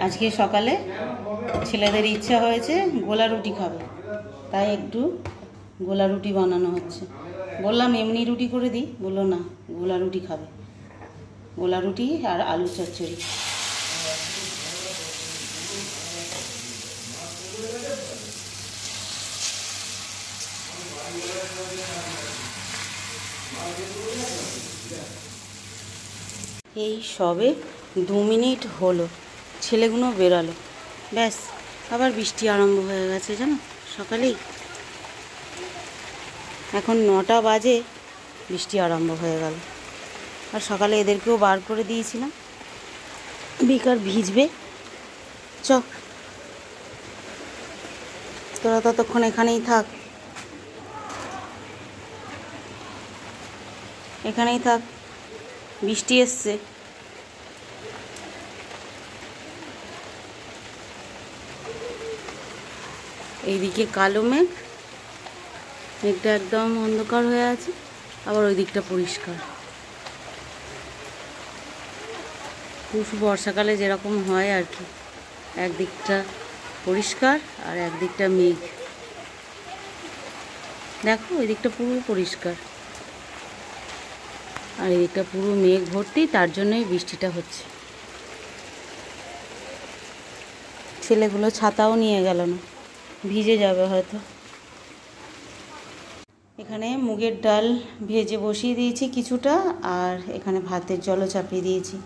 আজকে সকালে ছেলেদের ইচ্ছা হয়েছে গোলা রুটি খাবে, তাই একটু গোলা রুটি বানানো হচ্ছে। বললাম এমনি রুটি করে দিই, বললো না গোলা রুটি খাবে। গোলা রুটি আর আলু চচ্চড়ি। এই সবে 2 মিনিট হলো ছেলেগুলো বেরালো, ব্যাস আবার বৃষ্টি আরম্ভ হয়ে গেছে জানো। সকালেই এখন 9টা বাজে বৃষ্টি আরম্ভ হয়ে গেল। আর সকালে এদেরকেও বার করে দিয়েছিলাম, বেকার ভিজবে। চ তোরা ততক্ষণ এখানেই থাক, এখানেই থাক, বৃষ্টি এসছে। এইদিকে কালো মেঘ, মেঘটা একদম অন্ধকার হয়ে আছে, আবার ওই দিকটা পরিষ্কার। বর্ষাকালে যেরকম হয় আর কি, একদিকটা পরিষ্কার আর একদিকটা মেঘ। দেখো ওই দিকটা পুরো পরিষ্কার আর এই দিকটা পুরো মেঘ ভর্তি, তার জন্যই বৃষ্টিটা হচ্ছে। ছেলেগুলো ছাতাও নিয়ে গেল না, ভিজে যাবে হয়তো। এখানে মুগের ডাল ভেজে বসিয়ে দিয়েছি কিছুটা, আর এখানে ভাতের জলও চাপিয়ে দিয়েছি।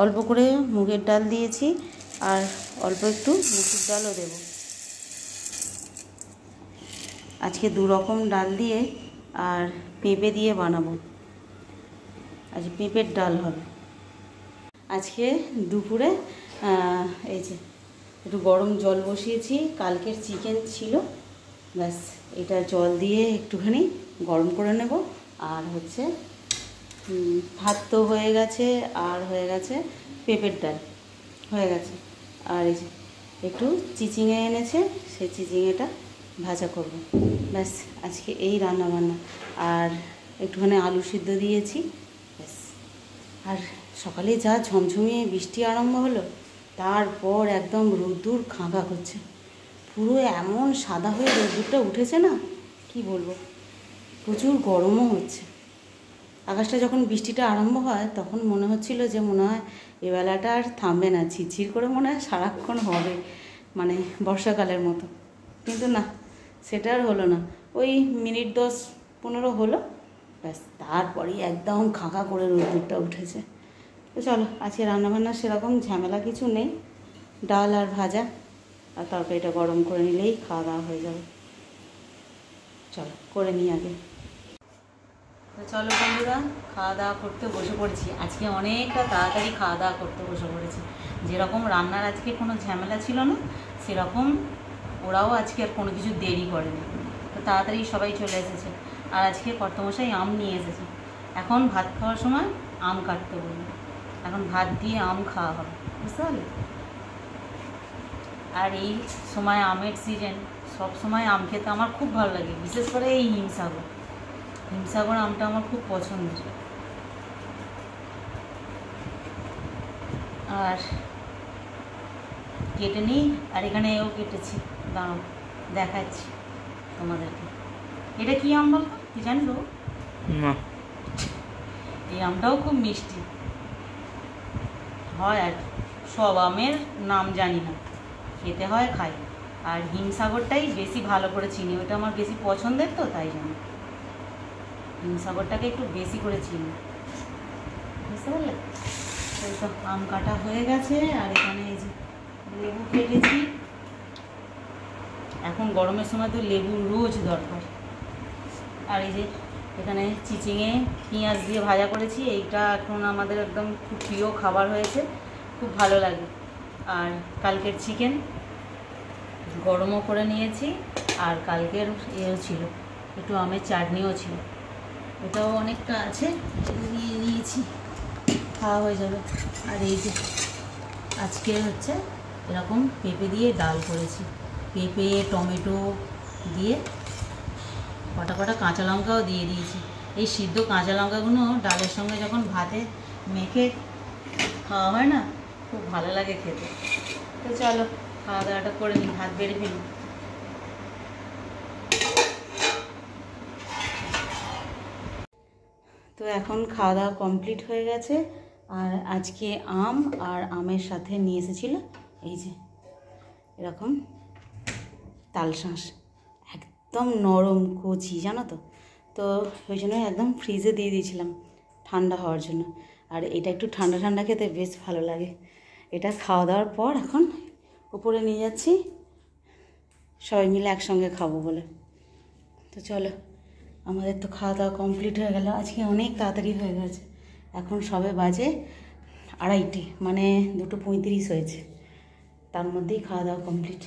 অল্প করে মুগের ডাল দিয়েছি আর অল্প একটু মুসুর ডালও দেব। আজকে 2 রকম ডাল দিয়ে আর পেঁপে দিয়ে বানাবো। আজ পেঁপের ডাল হবে। আজকে দুপুরে এই যে একটু গরম জল বসিয়েছি, কালকের চিকেন ছিল, ব্যাস এটা জল দিয়ে একটুখানি গরম করে নেব। আর হচ্ছে ভাত তো হয়ে গেছে, আর হয়ে গেছে পেঁপের ডাল হয়ে গেছে। আর এই যে একটু চিচিঙে এনেছে, সেই চিচিঙেটা ভাজা করব, ব্যাস আজকে এই রান্না বান্না। আর একটুখানি আলু সিদ্ধ দিয়েছি, ব্যাস। আর সকালে যা ঝমঝমিয়ে বৃষ্টি আরম্ভ হলো, তারপর একদম রোদ্দুর খাঁকা করছে, পুরো এমন সাদা হয়ে রোদ্দুরটা উঠেছে না, কি বলবো। প্রচুর গরমও হচ্ছে। আকাশটা যখন বৃষ্টিটা আরম্ভ হয় তখন মনে হচ্ছিল যে মনে হয় এবেলাটা আর থামবে না, ঝিরঝির করে মনে হয় সারাক্ষণ হবে, মানে বর্ষাকালের মতো। কিন্তু না, সেটা আর হলো না। ওই মিনিট 10-15 হলো, ব্যাস তারপরেই একদম খাঁকা করে রোদ্দুরটা উঠেছে। তো চলো, আজকে রান্নাবান্না সেরকম ঝামেলা কিছু নেই, ডাল আর ভাজা আর তরকারিটা গরম করে নিলেই খাওয়া দাওয়া হয়ে যাবে। চলো করে নিই আগে। তো চলো বন্ধুরা, খাওয়া দাওয়া করতে বসে পড়েছি। আজকে অনেকটা তাড়াতাড়ি খাওয়া দাওয়া করতে বসে পড়েছি। যেরকম রান্নার আজকে কোনো ঝামেলা ছিল না, সেরকম ওরাও আজকে আর কোনো কিছু দেরি করেনি, তো তাড়াতাড়ি সবাই চলে এসেছে। আর আজকে কর্তামশাই আম নিয়ে এসেছে। এখন ভাত খাওয়ার সময় আম কাটতে বলবো, এখন ভাত দিয়ে আম খাওয়া হবে, বুঝতে পারলে। আর এই সময় আমের সিজন, সব সময় আম খেতে আমার খুব ভালো লাগে, বিশেষ করে এই হিমসাগর আমটা আমার খুব পছন্দের। আর কেটে নিই, আর এখানে এও কেটেছি, দাঁড়াও দেখাচ্ছি তোমাদেরকে। এটা কি আম বলতো, কি জানি তো না। এই আমটাও খুব মিষ্টি হয়, আর সব আমের নাম জানি না, খেতে হয় খাই। আর হিমসাগরটাই বেশি ভালো করে চিনি, ওটা আমার বেশি পছন্দের, তো তাই জন্য হিমসাগরটাকে একটু বেশি করে চিনি, বুঝতে পারলে। এই তো আম কাটা হয়ে গেছে, আর এখানে এই যে লেবু কেটেছি। এখন গরমের সময় তো লেবু রোজ দরকার। আর এই যে এখানে চিচিঙে পেঁয়াজ দিয়ে ভাজা করেছি, এইটা এখন আমাদের একদম খুব প্রিয় খাবার হয়েছে, খুব ভালো লাগে। আর কালকের চিকেন গরমও করে নিয়েছি, আর কালকের এও ছিল, একটু আমের চাটনিও ছিল, এটাও অনেকটা আছে, নিয়ে নিয়েছি, খাওয়া হয়ে যাবে। আর এই যে আজকে হচ্ছে এরকম পেঁপে দিয়ে ডাল করেছি, পেঁপে টমেটো দিয়ে, কটা কটা কাঁচা লঙ্কাও দিয়ে দিয়েছি। এই সিদ্ধ কাঁচা লঙ্কাগুলো ডালের সঙ্গে যখন ভাতে মেখে খাওয়া হয় না, খুব ভালো লাগে খেতে। তো চলো খাওয়া দাওয়াটা করে নিই, হাত বেড়ে ফেলি। তো এখন খাওয়া দাওয়া কমপ্লিট হয়ে গেছে। আর আজকে আম আর আমের সাথে নিয়ে এসেছিলো এই যে এরকম তালশাঁস, একদম নরম কচি জানো তো। তো ওই জন্য একদম ফ্রিজে দিয়ে দিয়েছিলাম ঠান্ডা হওয়ার জন্য। আর এটা একটু ঠান্ডা ঠান্ডা খেতে বেশ ভালো লাগে। এটা খাওয়া দাওয়ার পর এখন উপরে নিয়ে যাচ্ছি সবাই মিলে একসঙ্গে খাবো বলে। তো চলো, আমাদের তো খাওয়া দাওয়া কমপ্লিট হয়ে গেল। আজকে অনেক তাড়াতাড়ি হয়ে গেছে, এখন সবে বাজে 2:30, মানে 2:35 হয়েছে, তার মধ্যেই খাওয়া দাওয়া কমপ্লিট।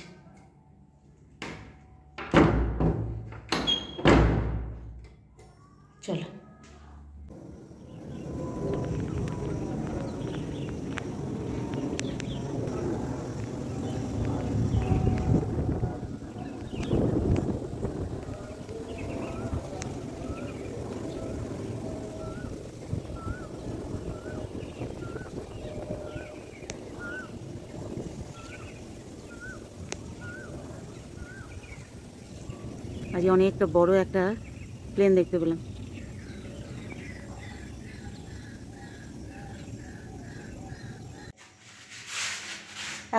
চলো আজ অনেকটা বড় একটা প্লেন দেখতে পেলাম।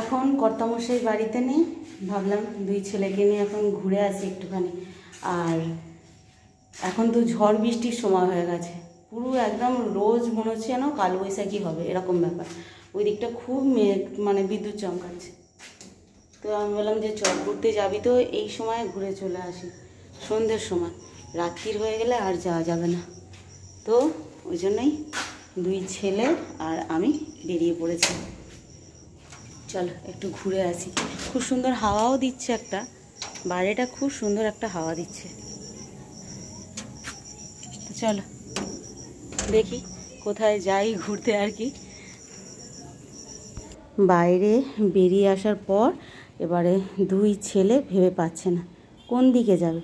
এখন কর্তামশাই বাড়িতে নেই, ভাবলাম 2 ছেলেকে নিয়ে এখন ঘুরে আসি একটুখানি। আর এখন তো ঝড় বৃষ্টির সময় হয়ে গেছে, পুরো একদম রোজ মনে হচ্ছে যেন কালবৈশাখী হবে এরকম ব্যাপার। ওই দিকটা খুব মানে বিদ্যুৎ চমকাচ্ছে। তো আমি বললাম যে চল ঘুরতে যাবি তো এই সময় ঘুরে চলে আসি, সন্ধ্যের সময়, রাত্রির হয়ে গেলে আর যাওয়া যাবে না। তো ওই জন্যই 2 ছেলে আর আমি বেরিয়ে পড়েছি। চলো একটু ঘুরে আসি। খুব সুন্দর হাওয়াও দিচ্ছে, একটা বাইরেটা খুব সুন্দর একটা হাওয়া দিচ্ছে। তো চলো দেখি কোথায় যাই ঘুরতে আর কি। বাইরে বেরিয়ে আসার পর এবারে 2 ছেলে ভেবে পাচ্ছে না কোন দিকে যাবে,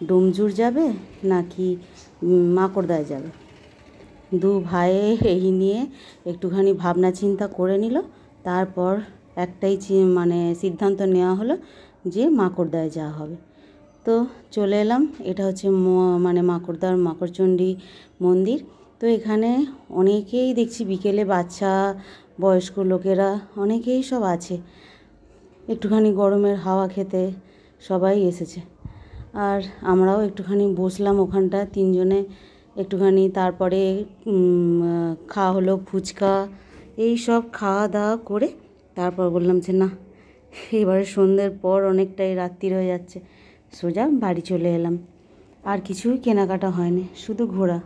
ডোমজুর যাবে নাকি মাকড়দায় যাবে। 2 ভাইয়ে এই নিয়ে একটুখানি ভাবনা চিন্তা করে নিল, তারপর একটাই মানে সিদ্ধান্ত নেওয়া হলো যে মাকড়দায় যাওয়া হবে। তো চলে এলাম, এটা হচ্ছে মানে মাকড়দার মাকড়চণ্ডী মন্দির। তো এখানে অনেকেই দেখছি বিকেলে বাচ্চা বয়স্ক লোকেরা অনেকেই সব আছে, একটুখানি গরমের হাওয়া খেতে সবাই এসেছে। আর আমরাও একটুখানি বসলাম ওখানটা 3 জনে একটুখানি। তারপরে খাওয়া হলো ফুচকা, এই সব খাওয়া দাওয়া করে তারপর বললাম যে না, এবারে সন্ধ্যের পর অনেকটাই রাত্রির হয়ে যাচ্ছে, সোজা বাড়ি চলে এলাম। আর কিছুই কেনাকাটা হয়নি, শুধু ঘোরা।